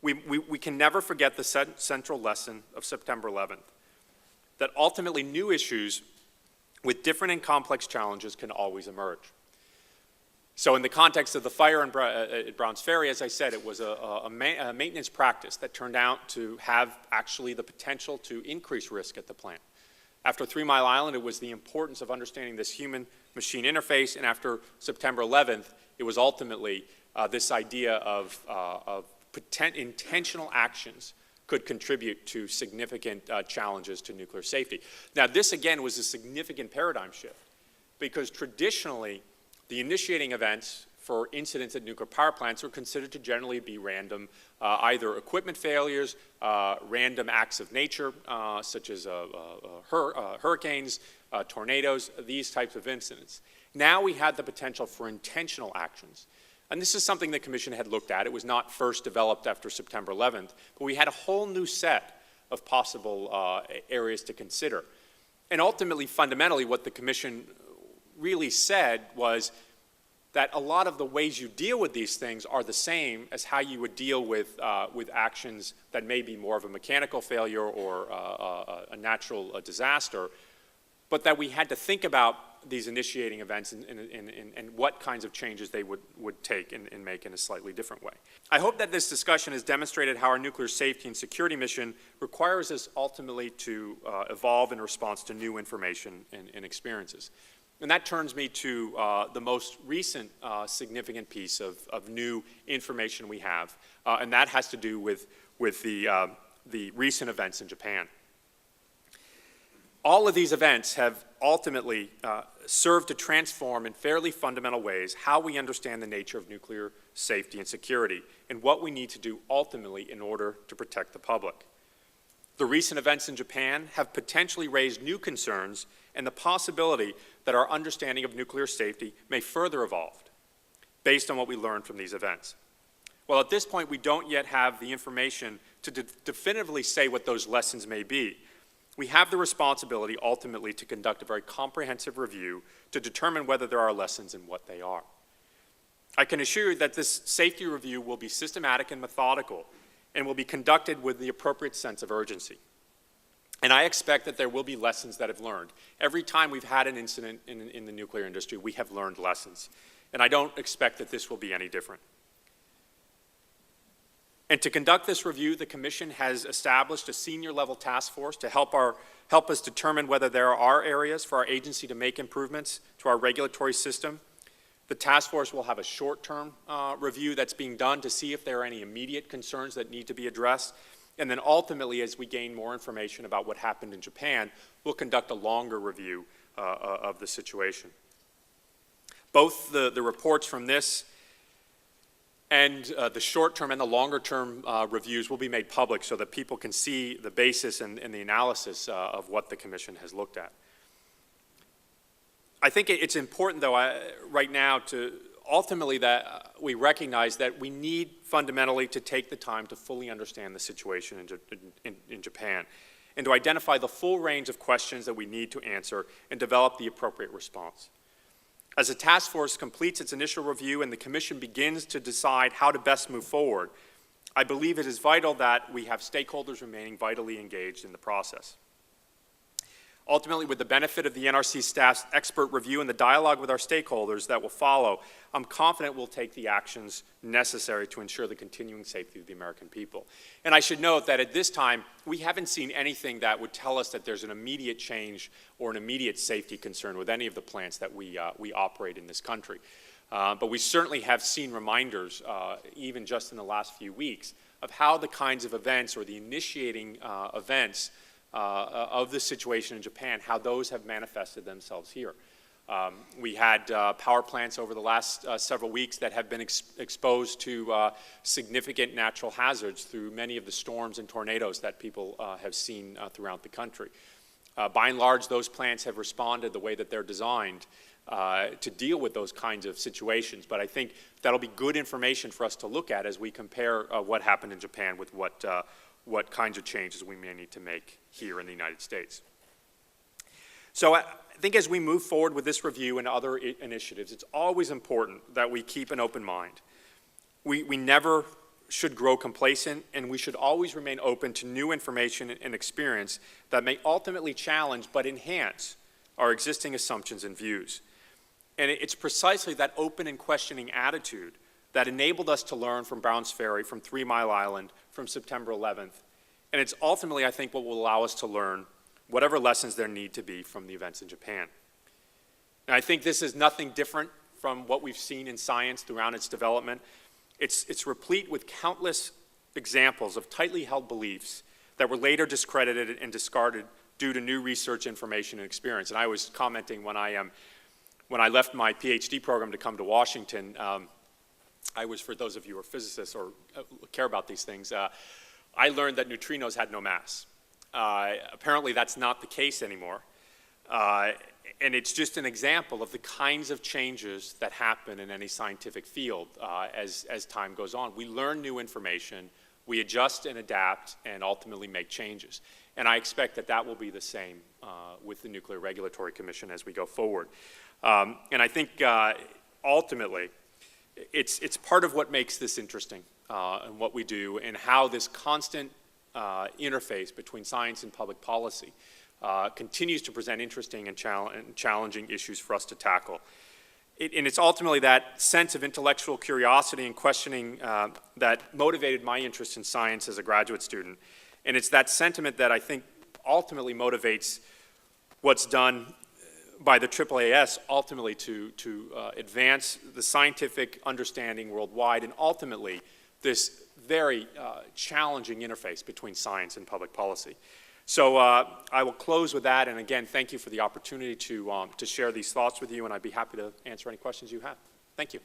We can never forget the central lesson of September 11th, that ultimately new issues with different and complex challenges can always emerge. So in the context of the fire at Browns Ferry, as I said, it was a maintenance practice that turned out to have actually the potential to increase risk at the plant. After 3 Mile Island, it was the importance of understanding this human-machine interface, and after September 11th, it was ultimately this idea of intentional actions could contribute to significant challenges to nuclear safety. Now, this again was a significant paradigm shift, because traditionally, the initiating events for incidents at nuclear power plants were considered to generally be random, either equipment failures, random acts of nature, such as hurricanes, tornadoes, these types of incidents. Now we had the potential for intentional actions. And this is something the Commission had looked at. It was not first developed after September 11th, but we had a whole new set of possible areas to consider. And ultimately, fundamentally, what the Commission really said was that a lot of the ways you deal with these things are the same as how you would deal with actions that may be more of a mechanical failure or a natural disaster, but that we had to think about these initiating events and what kinds of changes they would take and make in a slightly different way. I hope that this discussion has demonstrated how our nuclear safety and security mission requires us ultimately to evolve in response to new information and experiences. And that turns me to the most recent significant piece of new information we have, and that has to do with the recent events in Japan. All of these events have ultimately served to transform in fairly fundamental ways how we understand the nature of nuclear safety and security and what we need to do ultimately in order to protect the public. The recent events in Japan have potentially raised new concerns and the possibility that our understanding of nuclear safety may further evolve based on what we learned from these events. Well, at this point, we don't yet have the information to definitively say what those lessons may be. We have the responsibility ultimately to conduct a very comprehensive review to determine whether there are lessons and what they are. I can assure you that this safety review will be systematic and methodical and will be conducted with the appropriate sense of urgency. And I expect that there will be lessons that have learned. Every time we've had an incident in the nuclear industry, we have learned lessons. And I don't expect that this will be any different. And to conduct this review, the Commission has established a senior-level task force to help us determine whether there are areas for our agency to make improvements to our regulatory system. The task force will have a short-term review that's being done to see if there are any immediate concerns that need to be addressed. And then ultimately, as we gain more information about what happened in Japan, we'll conduct a longer review of the situation. Both the reports from this and the short-term and the longer-term reviews will be made public so that people can see the basis and the analysis of what the Commission has looked at. I think it's important, though, right now to ultimately that we recognize that we need fundamentally to take the time to fully understand the situation in Japan and to identify the full range of questions that we need to answer and develop the appropriate response. As the task force completes its initial review and the Commission begins to decide how to best move forward, I believe it is vital that we have stakeholders remaining vitally engaged in the process. Ultimately, with the benefit of the NRC staff's expert review and the dialogue with our stakeholders that will follow, I'm confident we'll take the actions necessary to ensure the continuing safety of the American people. And I should note that at this time, we haven't seen anything that would tell us that there's an immediate change or an immediate safety concern with any of the plants that we operate in this country. But we certainly have seen reminders, even just in the last few weeks, of how the kinds of events or the initiating events of the situation in Japan, how those have manifested themselves here. We had power plants over the last several weeks that have been exposed to significant natural hazards through many of the storms and tornadoes that people have seen throughout the country. By and large, those plants have responded the way that they're designed to deal with those kinds of situations. But I think that'll be good information for us to look at as we compare what happened in Japan with what kinds of changes we may need to make here in the United States. So I think as we move forward with this review and other initiatives, it's always important that we keep an open mind. We never should grow complacent, and we should always remain open to new information and experience that may ultimately challenge but enhance our existing assumptions and views. And it's precisely that open and questioning attitude that enabled us to learn from Browns Ferry, from 3 Mile Island, from September 11th. And it's ultimately, I think, what will allow us to learn whatever lessons there need to be from the events in Japan. And I think this is nothing different from what we've seen in science throughout its development. It's replete with countless examples of tightly held beliefs that were later discredited and discarded due to new research, information, and experience. And I was commenting when I left my PhD program to come to Washington, I was, for those of you who are physicists or care about these things, I learned that neutrinos had no mass. Apparently that's not the case anymore. And it's just an example of the kinds of changes that happen in any scientific field as time goes on. We learn new information, we adjust and adapt, and ultimately make changes. And I expect that that will be the same with the Nuclear Regulatory Commission as we go forward. And I think ultimately, it's part of what makes this interesting and what we do, and how this constant interface between science and public policy continues to present interesting and challenging issues for us to tackle. And it's ultimately that sense of intellectual curiosity and questioning that motivated my interest in science as a graduate student. And it's that sentiment that I think ultimately motivates what's done by the AAAS ultimately to advance the scientific understanding worldwide, and ultimately this very challenging interface between science and public policy. So I will close with that, and again, thank you for the opportunity to share these thoughts with you, and I'd be happy to answer any questions you have. Thank you.